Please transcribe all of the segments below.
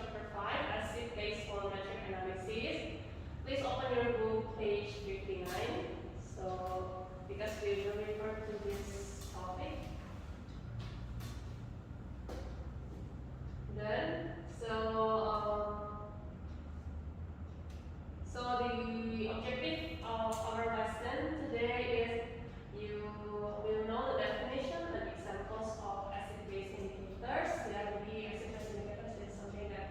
chapter 5, acid-base volumetric analysis. Please open your book, page 59. So, because we will refer to this topic. Then, so the objective of our lesson today is you will know the definition and examples of acid-base indicators. Yeah, maybe acid-base indicators is something that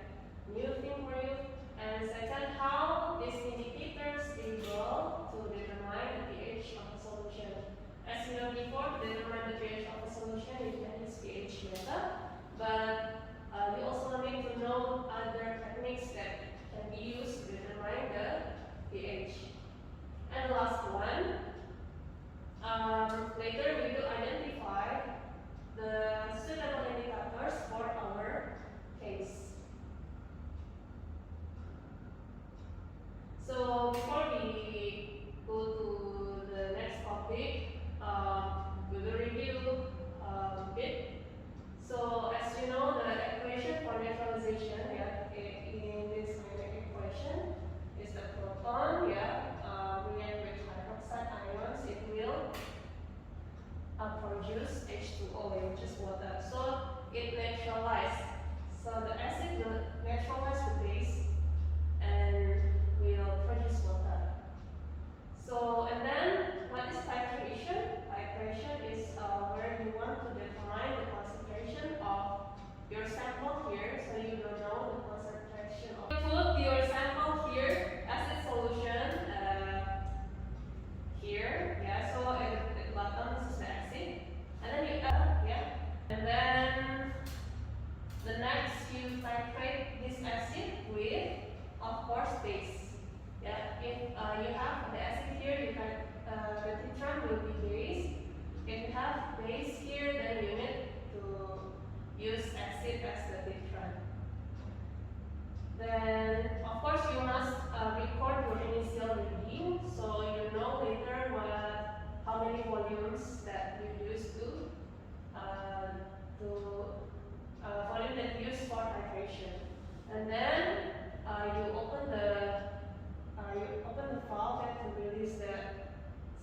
new thing for you. And second, how these indicators able to determine the pH of a solution. As you know before, to determine the pH of a solution, you can use pH method, but you also need to know other techniques that can be used to determine the pH. And the last one, later we will identify the suitable indicators for our case. So before we go to the next topic, we will review a bit. So as you know, the equation for neutralization, in this equation is the proton, react with hydroxide ions, it will produce H2O, which is water. So it neutralizes. So the acid will neutralize the base and will produce water. So, and then what is titration? Titration is where you want to determine the concentration of your sample here, so you will know the concentration of. Put your sample here, acid solution here, so at the bottom this is the acid, and then you add, and then the next you titrate this acid with, of course, base. If you have the acid here, you can the tetron will be base. If you have base here, then you need to use acid as the tetron. Then, of course, you must record your initial reading, so you know later how many volumes that you use to volume that you use for titration. And then you open the valve to release the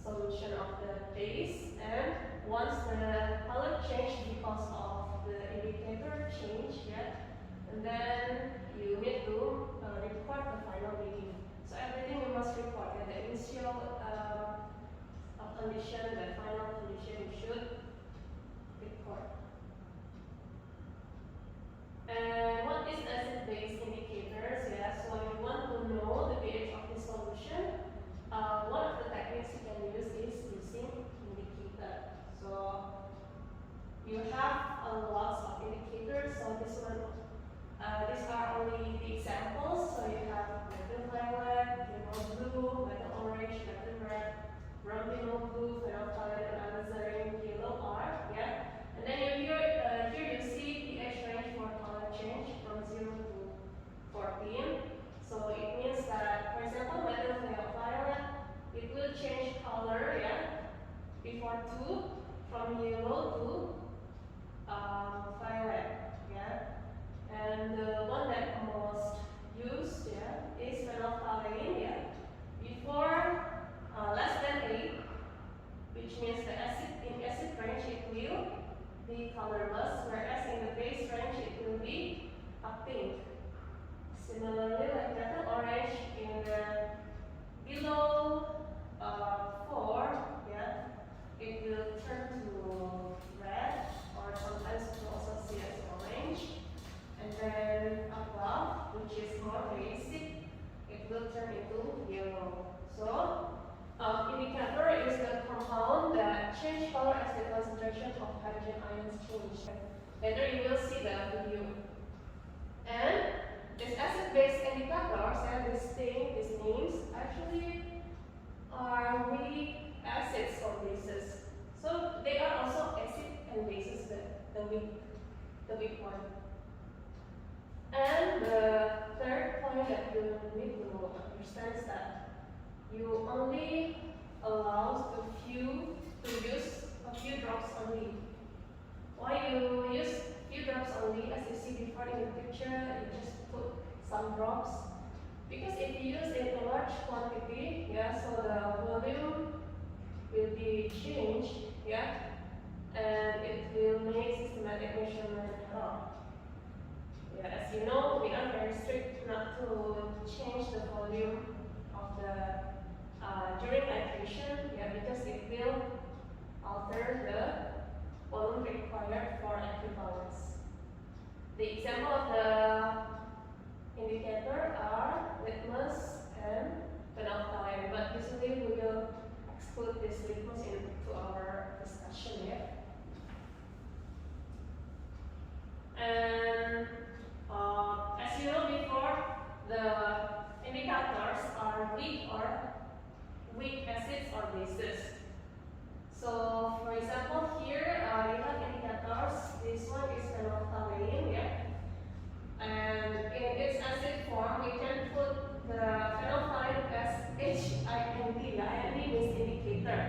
solution of the base, and once the color change because of the indicator change, and then you need to record the final reading. So everything you must record, the initial condition, the final condition you should record. And what is acid-base indicators? So you want to know the pH of the solution. One of the techniques you can use is using indicator. So you have lots of indicators. So this one, these are only the examples. So you have methyl violet, phenol blue, methyl orange, methyl red, brown blue, phenol violet, and alizarin yellow are, And then here you see pH range for color change from 0 to 14. So it means that, for example, methyl violet, it will change color, before 2, from yellow to violet, And the one that most used, is phenolphthalein, before less than 8, which means the acid range it will be colorless, whereas in the base range it will be pink. Similarly, like methyl orange in the below 4, it will turn to red, or sometimes you will also see as orange. And then above, which is more basic, it will turn into yellow. So, indicator is the compound that change color as the concentration of hydrogen ions change. Later you will see the video. And these acid-base indicators and these names actually are weak acids or bases. So they are also acid and bases, the weak one. And the third point that you need to understand is that you only allow to use a few drops only. Why you use few drops only? As you see before in the picture, you just put some drops. Because if you use in a large quantity, yeah, so the volume will be changed, yeah, and it will make systematic measurement error. Yeah, as you know, we are very strict not to change the volume of the during titration, yeah, because it will alter the volume required for equivalence. The example of the indicator are litmus and phenolphthalein, but usually we will exclude this litmus into our discussion, yeah. And as you know before, the indicators are weak acids or bases. So, for example, here you have indicators. This one is phenolphthalein, yeah. And in its acid form, we can put the phenolphthalein as HIND. The IND means indicator.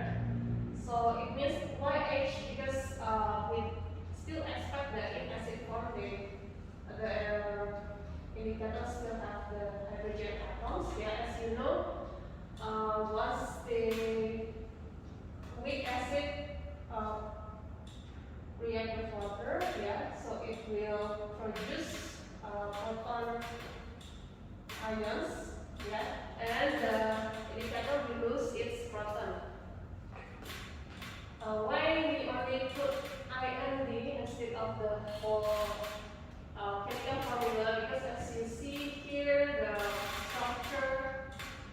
So it means YH because we still expect that in acid form the indicators still have the hydrogen atoms. Yeah, as you know, once the weak acid react with water, yeah, so it will produce proton ions, yeah, and the indicator will lose its proton. Why we only put IND instead of the whole chemical formula? Because as you see here, the structure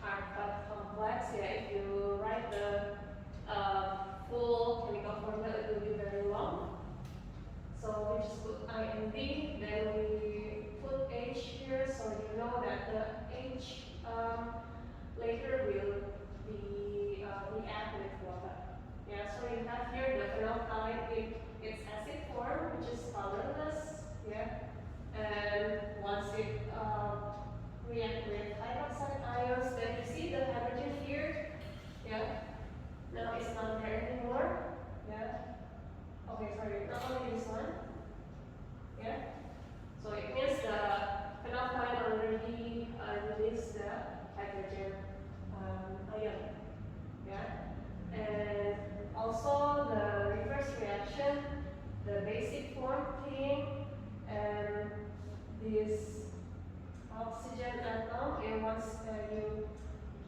are quite complex. Yeah, if you write the full chemical formula, it will be very long. So we just put IND, then we put H here, so you know that the H later will be react with water. Yeah, so you have here the phenolphthalein in its acid form, which is colorless. Yeah, and once it react with hydroxide ions, then you see the hydrogen here. Yeah, now it's not there anymore. Yeah. Okay, sorry, not only this one. Yeah. So it means the phenolphthalein already released the hydrogen ion. Yeah. And also the reverse reaction, the basic form came and this oxygen atom, and once you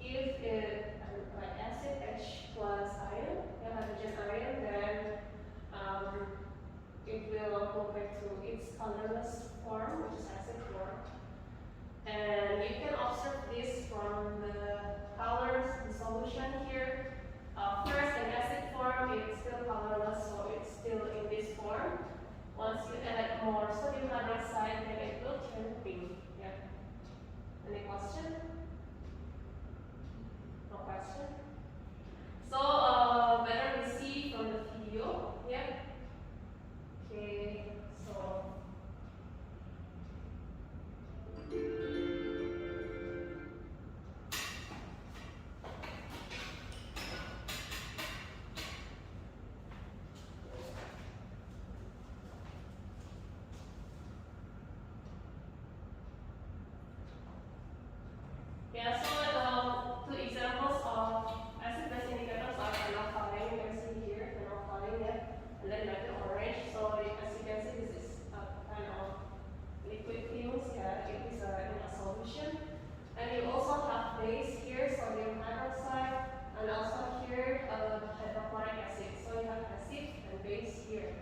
give it like acid H plus ion, yeah, hydrogen ion, then it will go back to its colorless form, which is acid form. And you can observe this from the colors, the solution here. First, in acid form, it's still colorless, so it's still in this form. Once you add more sodium hydroxide, then it will turn pink. Yeah. Any question? No question? So, better we see from the video. Yeah. Okay. So. Yeah, so two examples of acid-base indicators are phenolphthalein. You can see here phenolphthalein, yeah, and then methyl orange. So as you can see, this is a kind of liquid fumes. Yeah, it is in a solution. And you also have base here, sodium hydroxide, and also here hydrochloric acid. So you have acid and base here.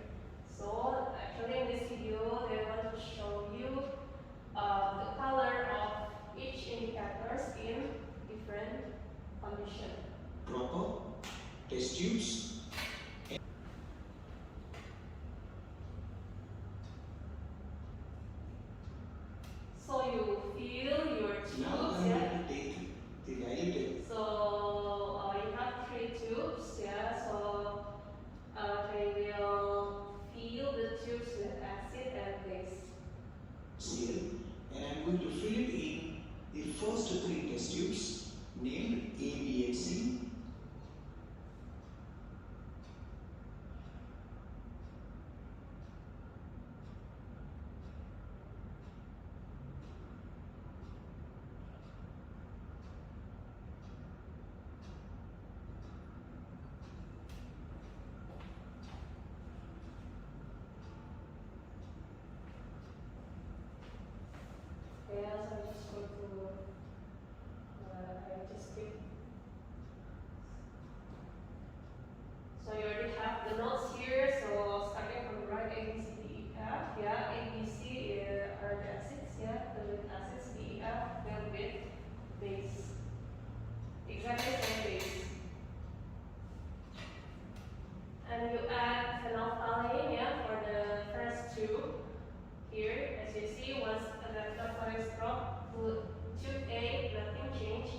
So actually in this video, they want to show you the color of each indicators in different condition. Proper test tubes. So you fill your tubes. Now I'm going to take the value. So you have 3 tubes, yeah. So they will fill the tubes with acid and base. Here, and I'm going to fill it in the first 3 test tubes named A, B, and C. yeah, so I just go to, I just pick. So you already have the notes here, so starting from the right, A, B, C, D, E, F, yeah, A, B, C are the acids, yeah, filled with acids, D, E, F filled with base. Exactly same base. And you add phenolphthalein, yeah, for the first two. Here, as you see, once the phenolphthalein is dropped to tube A, nothing changed.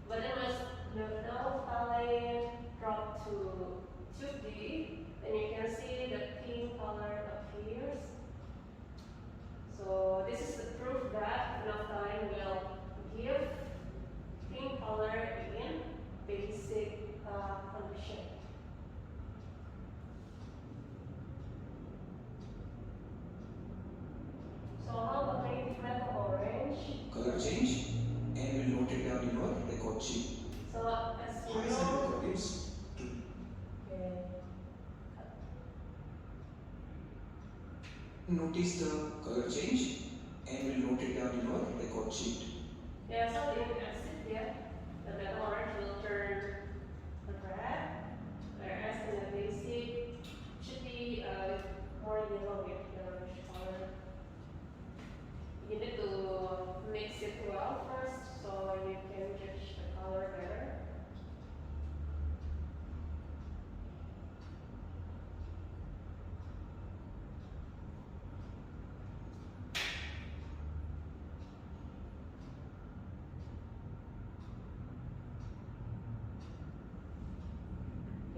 But then once the phenolphthalein dropped to tube D, then you can see the pink color appears. So this is the proof that phenolphthalein will give pink color in basic condition. So how about native metal orange? Color change, and we'll note it down in our record sheet. So as you High side know, record is okay. notice the color change, and we'll note it down in our record sheet. Yeah, so in acid, yeah, the metal orange will turn red, whereas in the basic should be more yellow, yellowish color. You need to mix it well first, so you can judge the color better.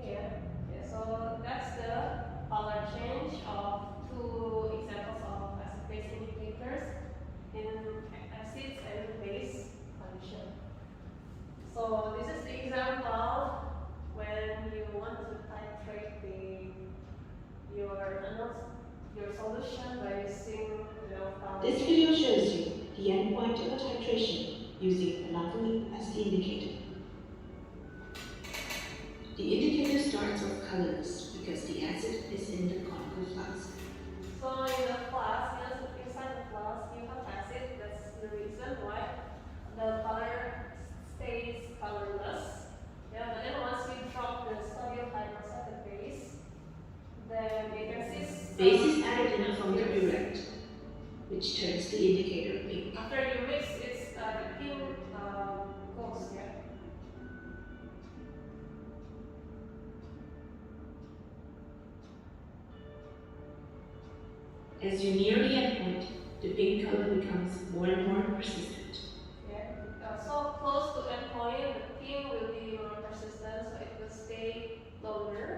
Yeah, so that's the color change of two examples of acid-base indicators in acids and base condition. So this is the example when you want to titrate your solution by using phenolphthalein. This video shows you the endpoint of a titration using phenolphthalein as the indicator. The indicator starts off colorless because the acid is in the conical flask. So in the flask, inside the flask, you have acid. That's the reason why the color stays colorless. Yeah, but then once you drop the sodium hydroxide base, then you can see Base is added in from the burette, which turns the indicator pink. after you mix, it's the pink goes, yeah. As you near the endpoint, the pink color becomes more and more persistent. Yeah, so close to endpoint, the pink will be more persistent, so it will stay longer.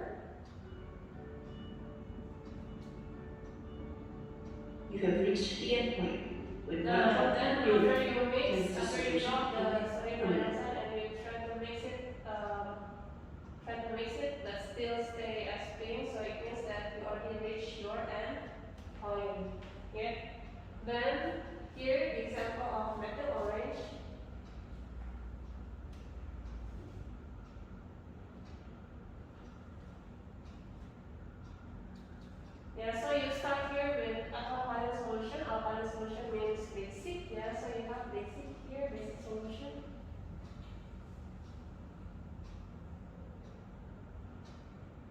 You have reached the endpoint when Then one drop of after burette you mix, turns the after you solution drop the pink sodium permanently. hydroxide and you try to mix it, but still stay as pink, so it means that you already reached your end point. Yeah. Then here the example of metal orange. Yeah, so you start here with alkaline solution. Alkaline solution means basic. Yeah, so you have basic here, basic solution.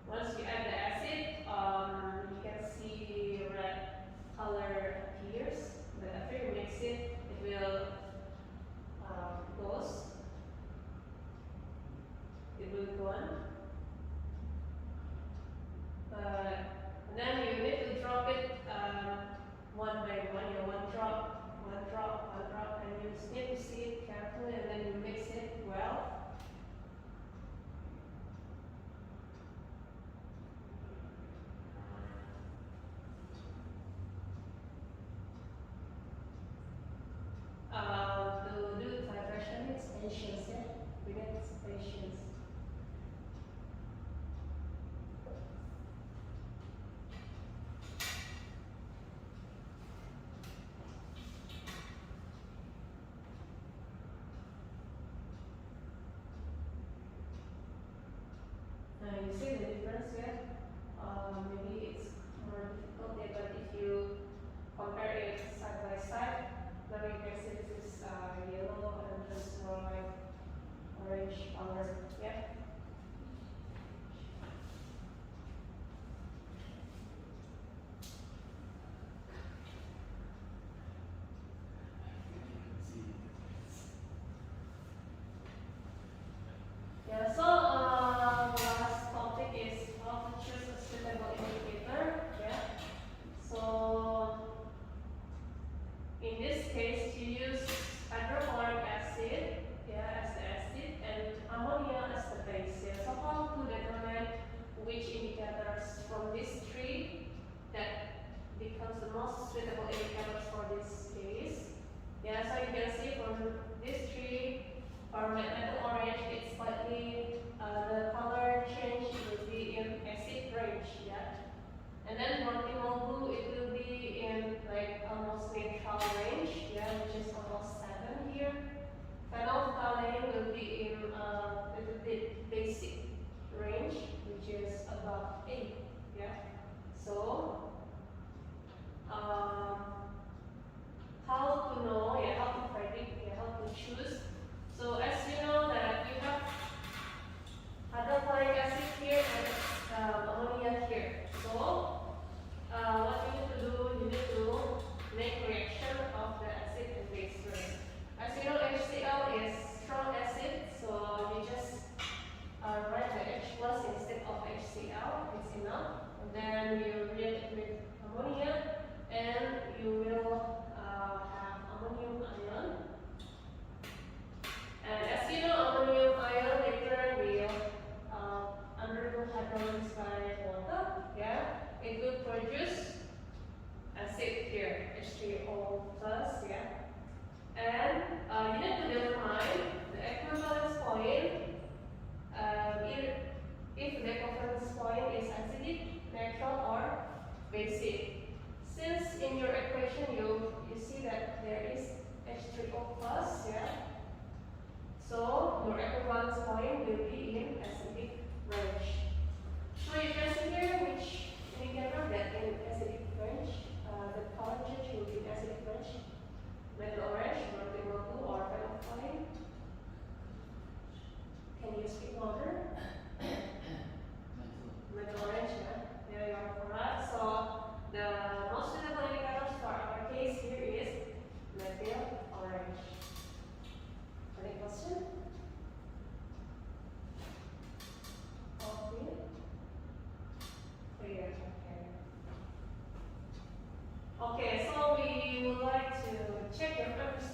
Once you add the acid, you can see red color appears. But after you mix it, it will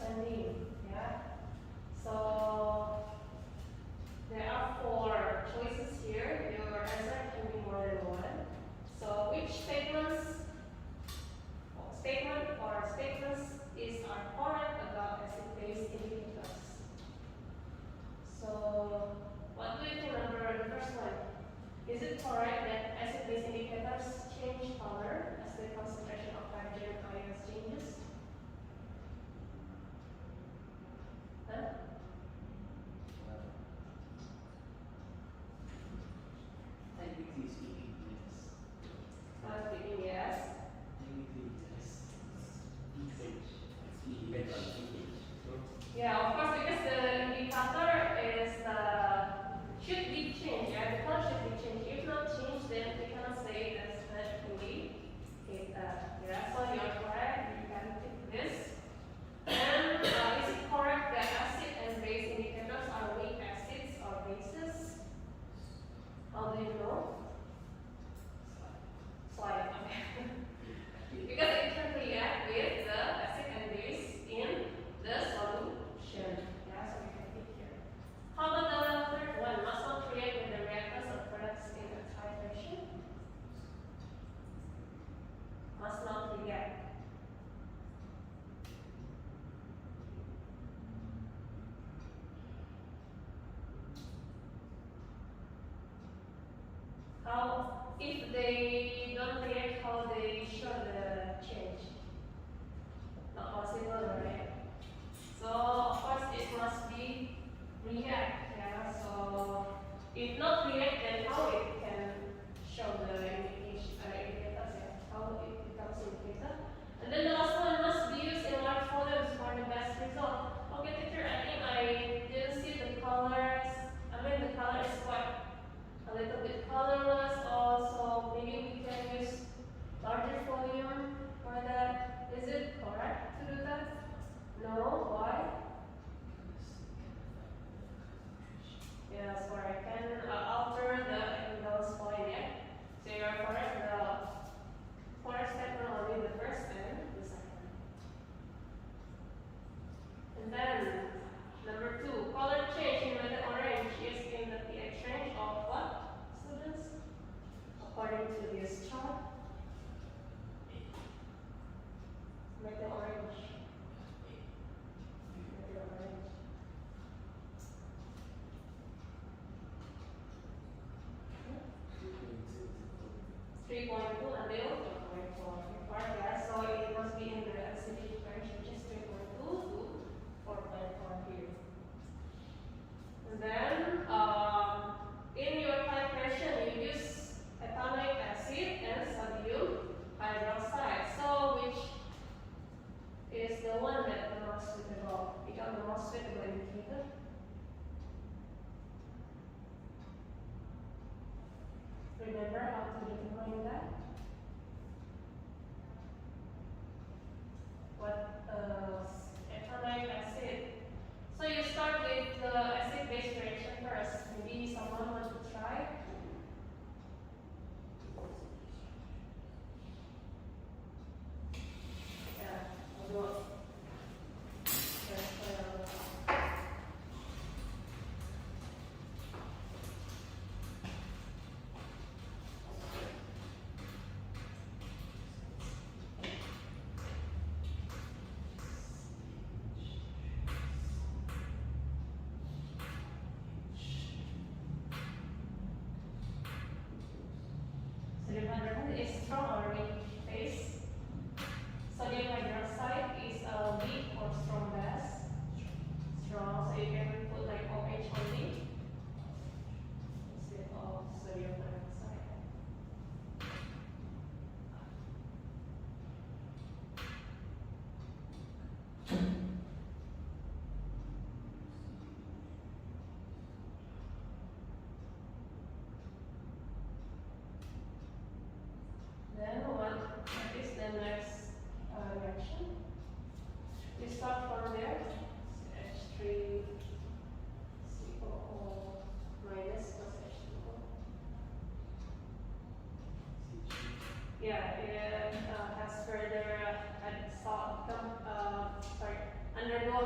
understanding. Yeah. So there are 4 choices here. Your answer can be more than one. So which statements are correct about acid-base indicators? So what do you think number the first one? Is it correct that acid-base indicators change color as the concentration of hydrogen ions changes? Huh? Technically speaking, yes. Speaking yes. Technically, yes. PH. Depends on pH. Yeah, of course, because the indicator is should be changed. Yeah, the color should be changed. If not changed, then we cannot say that's that indicator. Yeah, so you're correct. You can pick this. And is it correct that acid and base indicators are weak acids or bases? How do you know? Slide. Okay. Because it can react with the acid and base in the solution. Yeah, so we can pick here. How about the third one? Must not react with the reactants or products in a titration. Must not react. How, if they don't react, how they show the change? Not possible, right? So of course it must be react. Yeah. So if not react, then how it can show the indication indicators? Yeah. How it becomes indicator? And then the last one must be used in large volumes for the best result. Okay, teacher, I think I didn't see the colors. I mean the color is quite a little bit colorless. Also, maybe we can use larger volume for that. Is it correct to do that? No, why? Yes, correct. Can alter the impulse point, yeah? So you are correct. The correct statement only the first and the second. And then number 2, color change in red and orange is in the pH range of what, students? According to this chart. Red and orange. Red and orange. 3.2 until 4.4. Yeah, so it must be in the acidic range, which is 3.2 to 4.4 here. And then in your titration, you use ethanoic acid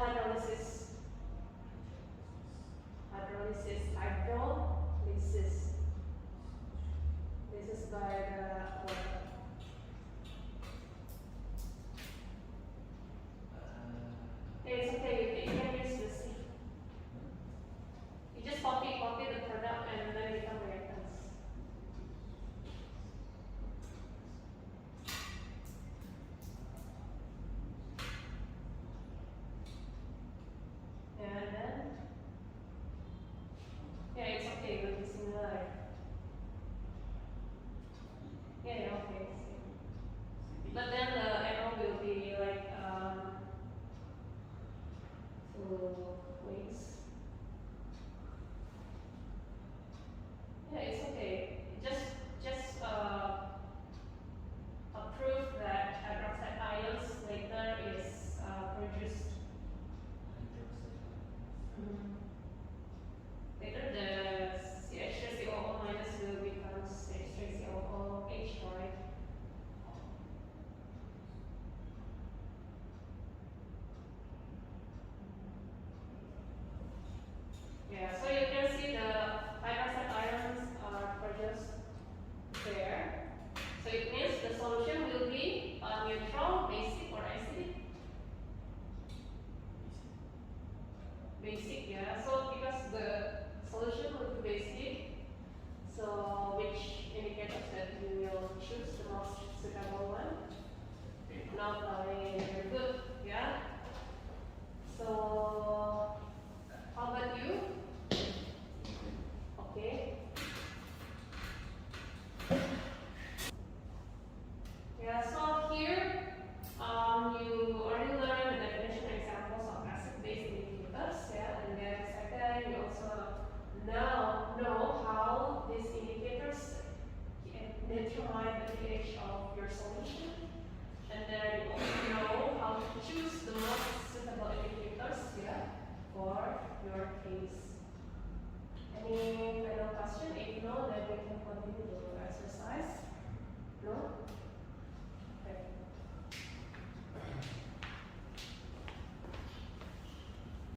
hydrolysis. Hydrolysis. This is by the it's okay, you can use this. You just copy the product and then become reactants. And then yeah, it's okay, it will be similar. Yeah, okay. But then the arrow will be like ways. Yeah, it's okay. Just prove that hydroxide ions later is produced. Later the CH3COO minus will become CH3COOH, right? Yeah, so you can see the hydroxide ions are produced there. So it means the solution will be neutral, basic, or acidic. Basic, yeah. So